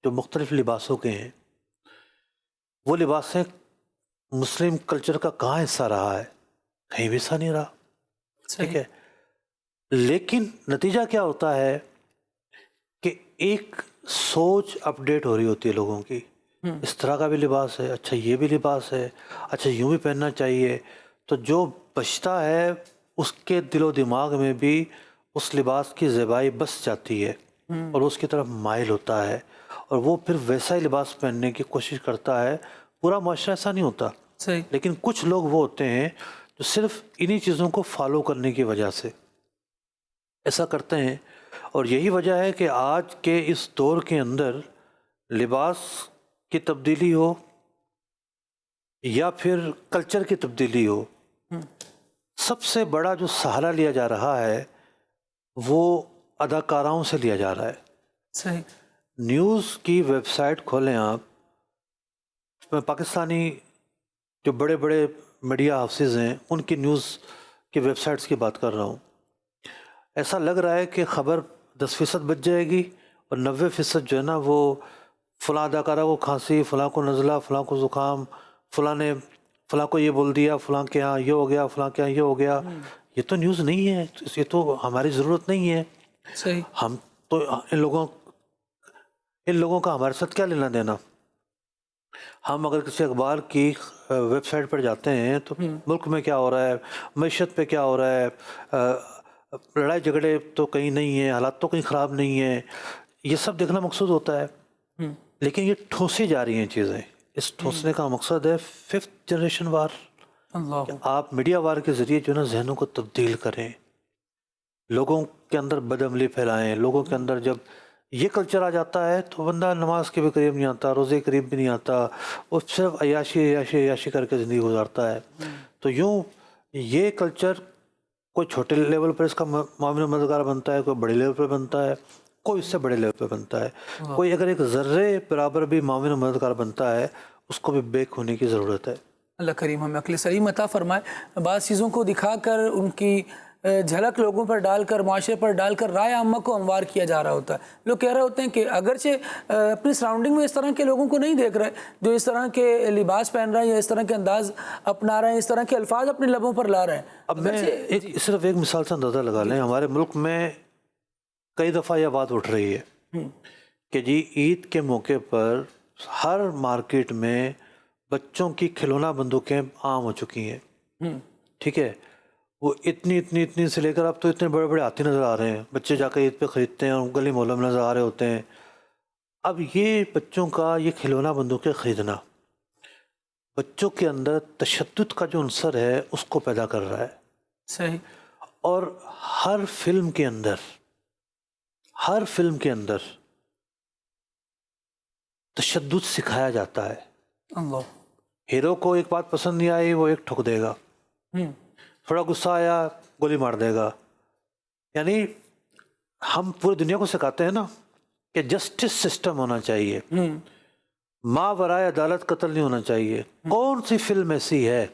جو مختلف لباسوں کے ہیں. وہ لباسیں مسلم کلچر کا کہاں حصہ رہا ہے؟ کہیں بھی حصہ نہیں رہا. ٹھیک ہے. لیکن نتیجہ کیا ہوتا ہے کہ ایک سوچ اپڈیٹ ہو رہی ہوتی ہے لوگوں کی، اس طرح کا بھی لباس ہے، اچھا یہ بھی لباس ہے، اچھا یوں بھی پہننا چاہیے. تو جو بچتا ہے اس کے دل و دماغ میں بھی اس لباس کی زیبائی بس جاتی ہے اور اس کی طرف مائل ہوتا ہے اور وہ پھر ویسا ہی لباس پہننے کی کوشش کرتا ہے. پورا معاشرہ ایسا نہیں ہوتا. صحیح. لیکن کچھ لوگ وہ ہوتے ہیں جو صرف انہی چیزوں کو فالو کرنے کی وجہ سے ایسا کرتے ہیں. اور یہی وجہ ہے کہ آج کے اس دور کے اندر لباس کی تبدیلی ہو یا پھر کلچر کی تبدیلی ہو، سب سے بڑا جو سہارا لیا جا رہا ہے وہ اداکاراؤں سے لیا جا رہا ہے. صحیح. نیوز کی ویب سائٹ کھولیں آپ، میں پاکستانی جو بڑے بڑے میڈیا ہاؤسز ہیں ان کی نیوز کی ویب سائٹس کی بات کر رہا ہوں. ایسا لگ رہا ہے کہ خبر 10% بچ جائے گی اور 90% جو ہے نا وہ فلاں اداکارہ کو کھانسی، فلاں کو نزلہ، فلاں کو زکام، فلاں نے فلاں کو یہ بول دیا، فلاں کے یہاں یہ ہو گیا، فلاں کے یہاں یہ ہو گیا. یہ تو نیوز نہیں ہے، یہ تو ہماری ضرورت نہیں ہے. صحیح. ہم تو ان لوگوں کا ہمارے ساتھ کیا لینا دینا. ہم اگر کسی اخبار کی ویب سائٹ پر جاتے ہیں تو ملک میں کیا ہو رہا ہے، معیشت پہ کیا ہو رہا ہے، لڑائی جھگڑے تو کہیں نہیں ہیں، حالات تو کہیں خراب نہیں ہیں، یہ سب دیکھنا مقصود ہوتا ہے. لیکن یہ ٹھوسی جا رہی ہیں چیزیں. اس ٹھوسنے کا مقصد ہے 5th جنریشن وار. آپ میڈیا وار کے ذریعے جو ہے نا ذہنوں کو تبدیل کریں، لوگوں کے اندر بد عملی پھیلائیں. لوگوں کے اندر جب یہ کلچر آ جاتا ہے تو بندہ نماز کے بھی قریب نہیں آتا، روزے کے قریب بھی نہیں آتا، وہ صرف عیاشی کر کے زندگی گزارتا ہے. تو یوں یہ کلچر کوئی چھوٹے لیول پر اس کا معاون مددگار بنتا ہے، کوئی بڑے لیول پر بنتا ہے، کوئی اس سے بڑے لیول پہ بنتا ہے. کوئی اگر ایک ذرے برابر بھی معاون مددگار بنتا ہے اس کو بھی بیک ہونے کی ضرورت ہے. اللہ کریم ہمیں عقل سلیم عطا فرمائے. بعض چیزوں کو دکھا کر ان کی جھلک لوگوں پر ڈال کر، معاشرے پر ڈال کر رائے عامہ کو ہموار کیا جا رہا ہوتا ہے. لوگ کہہ رہے ہوتے ہیں کہ اگرچہ اپنی سراؤنڈنگ میں اس طرح کے لوگوں کو نہیں دیکھ رہے جو اس طرح کے لباس پہن رہے ہیں یا اس طرح کے انداز اپنا رہے ہیں، اس طرح کے الفاظ اپنے لبوں پر لا رہے ہیں. اب میں صرف ایک مثال سے اندازہ لگا لیں، ہمارے ملک میں کئی دفعہ یہ بات اٹھ رہی ہے کہ جی عید کے موقع پر ہر مارکیٹ میں بچوں کی کھلونا بندوقیں عام ہو چکی ہیں. ٹھیک ہے، وہ اتنی سے لے کر اب تو اتنے بڑے بڑے ہاتھی نظر آ رہے ہیں، بچے جا کے عید پہ خریدتے ہیں اور گلی محلوں میں نظر آ رہے ہوتے ہیں. اب یہ بچوں کا یہ کھلونا بندوقیں خریدنا بچوں کے اندر تشدد کا جو عنصر ہے اس کو پیدا کر رہا ہے. صحیح. اور ہر فلم کے اندر تشدد سکھایا جاتا ہے. اللہ. ہیرو کو ایک بات پسند نہیں آئی وہ ایک ٹھک دے گا، تھوڑا غصہ آیا گولی مار دے گا. یعنی ہم پوری دنیا کو سکھاتے ہیں نا کہ جسٹس سسٹم ہونا چاہیے، ماں ورائے عدالت قتل نہیں ہونا چاہیے. کون سی فلم ایسی ہے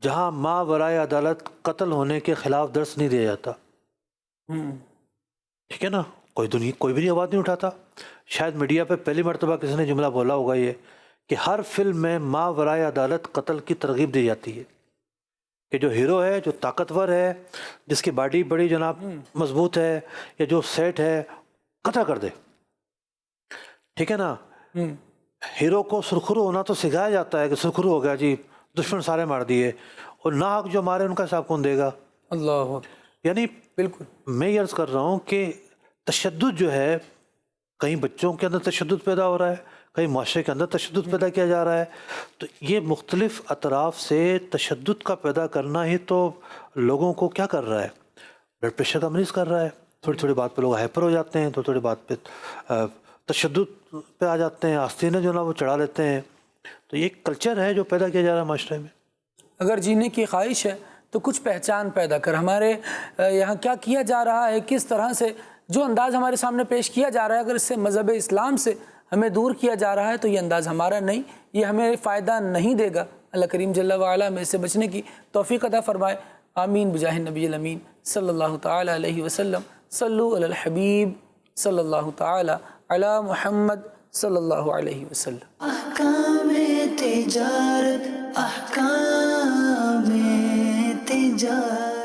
جہاں ماں ورائے عدالت قتل ہونے کے خلاف درس نہیں دیا جاتا؟ ٹھیک ہے نا، کوئی بھی نہیں آواز نہیں اٹھاتا. شاید میڈیا پہ پہلی مرتبہ کسی نے جملہ بولا ہوگا یہ کہ ہر فلم میں ماں ورائے عدالت قتل کی ترغیب دی جاتی ہے کہ جو ہیرو ہے، جو طاقتور ہے، جس کی باڈی بڑی جناب مضبوط ہے یا جو سیٹ ہے، قتل کر دے. ٹھیک ہے نا. ہیرو کو سرخرو ہونا تو سکھایا جاتا ہے کہ سرخرو ہو گیا جی، دشمن سارے مار دیے، اور ناحق جو مارے ان کا حساب کون دے گا؟ اللہ. یعنی بالکل میں یہ عرض کر رہا ہوں کہ تشدد جو ہے کہیں بچوں کے اندر تشدد پیدا ہو رہا ہے، کہیں معاشرے کے اندر تشدد پیدا کیا جا رہا ہے. تو یہ مختلف اطراف سے تشدد کا پیدا کرنا ہی تو لوگوں کو کیا کر رہا ہے؟ بلڈ پریشر کا مریض کر رہا ہے. تھوڑی بات پہ لوگ ہائپر ہو جاتے ہیں، تھوڑی بات پہ تشدد پہ آ جاتے ہیں، آستینیں جو نا وہ چڑھا لیتے ہیں. تو یہ ایک کلچر ہے جو پیدا کیا جا رہا ہے معاشرے میں. اگر جینے کی خواہش ہے تو کچھ پہچان پیدا کر. ہمارے یہاں کیا کیا جا رہا ہے، کس طرح سے جو انداز ہمارے سامنے پیش کیا جا رہا ہے، اگر اس سے مذہب اسلام سے ہمیں دور کیا جا رہا ہے تو یہ انداز ہمارا نہیں، یہ ہمیں فائدہ نہیں دے گا. اللہ کریم جل وعلا میں اس سے بچنے کی توفیق عطا فرمائے. آمین بجاہ نبی الامین صلی اللہ تعالی علیہ وسلم. صلو علی الحبیب صلی اللہ تعالی علی محمد صلی اللہ علیہ وسلم. احکام تجارت، احکام تجارت.